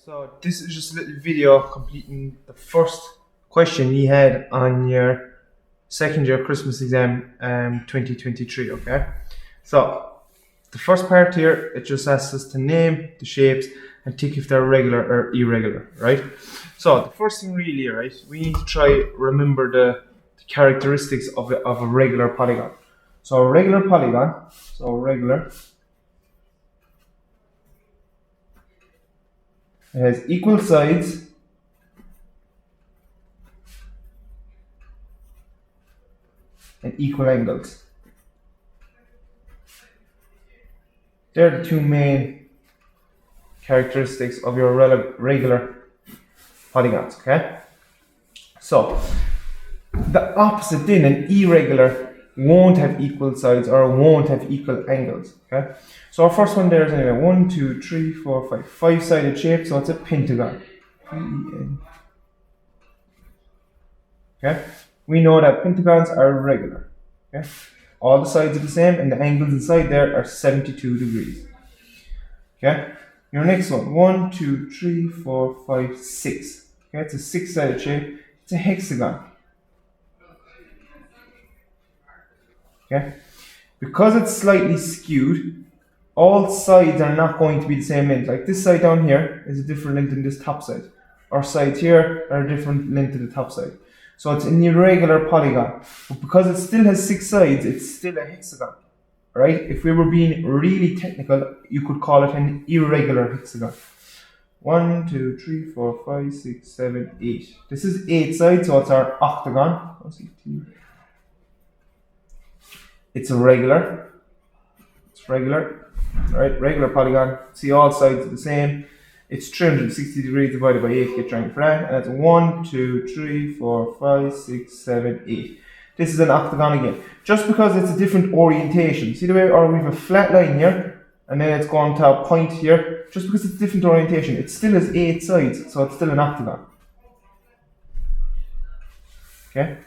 So this is just a little video completing the first question you had on your second year Christmas exam 2023, okay? So the first part here, it just asks us to name the shapes and tick if they're regular or irregular, right? So the first thing really, right, we need to try remember the characteristics of a regular polygon. So a regular polygon, it has equal sides and equal angles. They're the two main characteristics of your regular polygons, okay? So the opposite then, an irregular won't have equal sides or won't have equal angles, okay? So our first one there is anyway 1, 2, 3, 4, 5, five-sided shape, so it's a pentagon. P-E-N. Okay? We know that pentagons are regular. Okay? All the sides are the same and the angles inside there are 72 degrees. Okay? Your next one, 1, 2, 3, 4, 5, 6. Okay, it's a six-sided shape. It's a hexagon. Okay? Because it's slightly skewed, all sides are not going to be the same length. Like this side down here is a different length than this top side. Our sides here are a different length to the top side. So it's an irregular polygon. But because it still has six sides, it's still a hexagon. Right? If we were being really technical, you could call it an irregular hexagon. 1, 2, 3, 4, 5, 6, 7, 8. This is 8 sides, so it's our octagon. It's a regular. It's regular. Right? Regular polygon. See, all sides are the same. It's 360 degrees divided by 8, get triangle for that. And that's 1, 2, 3, 4, 5, 6, 7, 8. This is an octagon again. Just because it's a different orientation. See the way, or we have a flat line here, and then it's going to a point here. Just because it's a different orientation, it still has 8 sides, so it's still an octagon. Okay?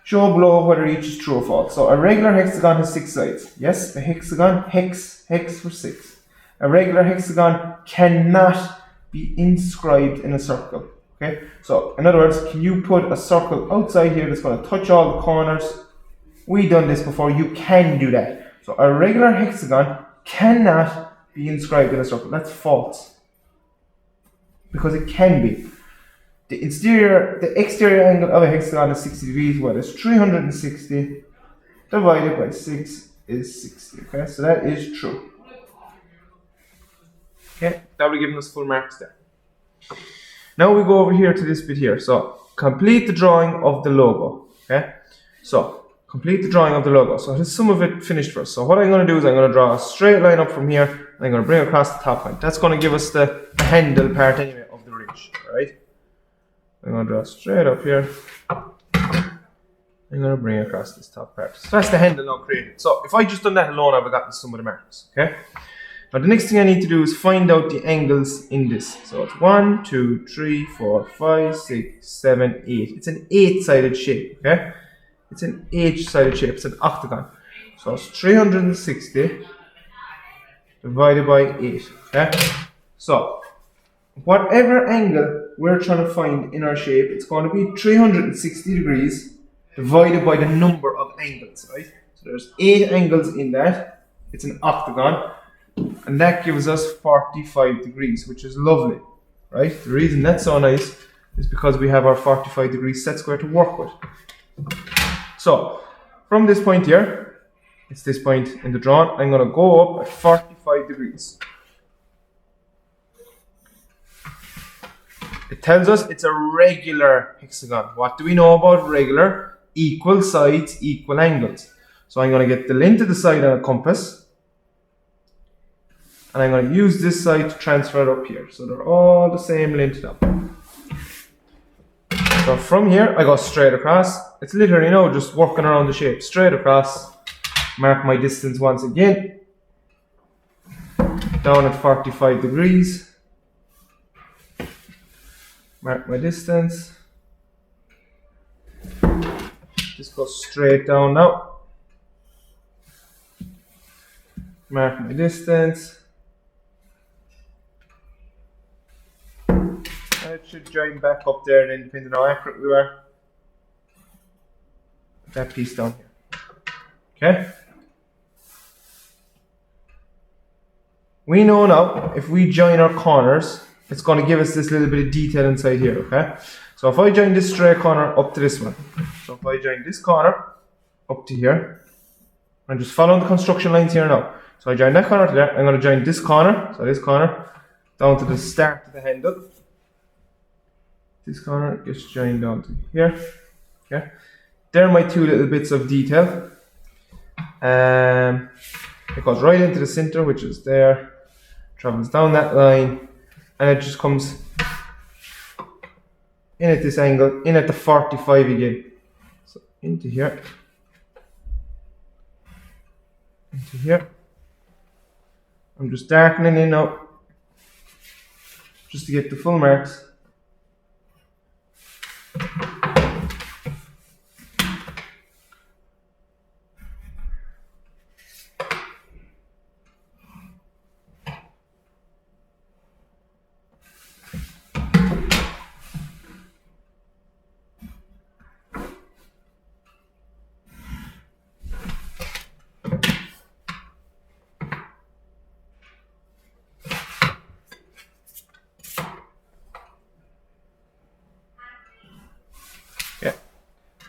Show below whether each is true or false. So a regular hexagon has 6 sides. Yes, a hexagon, hex for 6. A regular hexagon cannot be inscribed in a circle. Okay? So, in other words, can you put a circle outside here that's going to touch all the corners? We've done this before. You can do that. So, a regular hexagon cannot be inscribed in a circle. That's false. Because it can be. The exterior angle of a hexagon is 60 degrees. Well, it's 360 divided by 6 is 60. Okay? So, that is true. Okay, that will give us full marks there. Now we go over here to this bit here. So, complete the drawing of the logo. Okay, so complete the drawing of the logo. So, there's some of it finished for us. So, what I'm going to do is I'm going to draw a straight line up from here. And I'm going to bring it across the top line. That's going to give us the handle part anyway of the ridge. Alright? I'm going to draw straight up here. I'm going to bring it across this top part. So, that's the handle now created. So, if I just done that alone, I would have gotten some of the marks. Okay? Now the next thing I need to do is find out the angles in this. So it's 1, 2, 3, 4, 5, 6, 7, 8. It's an 8-sided shape, okay? It's an 8-sided shape, it's an octagon. So it's 360 divided by 8, okay? So whatever angle we're trying to find in our shape, it's going to be 360 degrees divided by the number of angles, right? So there's 8 angles in that. It's an octagon. And that gives us 45 degrees, which is lovely, right? The reason that's so nice is because we have our 45 degree set square to work with. So, from this point here, it's this point in the drawing, I'm going to go up at 45 degrees. It tells us it's a regular hexagon. What do we know about regular? Equal sides, equal angles. So I'm going to get the length of the side on a compass. And I'm going to use this side to transfer it up here. So they're all the same length up. So from here, I go straight across. It's literally now just working around the shape. Straight across. Mark my distance once again. Down at 45 degrees. Mark my distance. Just go straight down now. Mark my distance. and it should join back up there then, depending on how accurate we are. That piece down here. Okay? We know now, if we join our corners, it's going to give us this little bit of detail inside here, okay? So if I join this straight corner up to this one, so if I join this corner up to here, I'm just following the construction lines here now. So I join that corner to there, I'm going to join this corner, so this corner, down to the start of the handle. This corner gets joined down to here, okay? There are my two little bits of detail. It goes right into the center, which is there, travels down that line, and it just comes in at this angle, in at the 45 again. So into here, into here. I'm just darkening in now, just to get the full marks.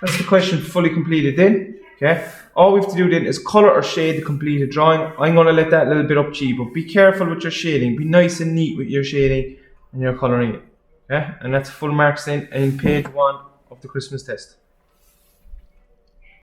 That's the question fully completed then. Okay. All we have to do then is colour or shade the completed drawing. I'm going to let that a little bit up to you, but be careful with your shading. Be nice and neat with your shading and your colouring it. Okay. And that's full marks then in page 1 of the Christmas test.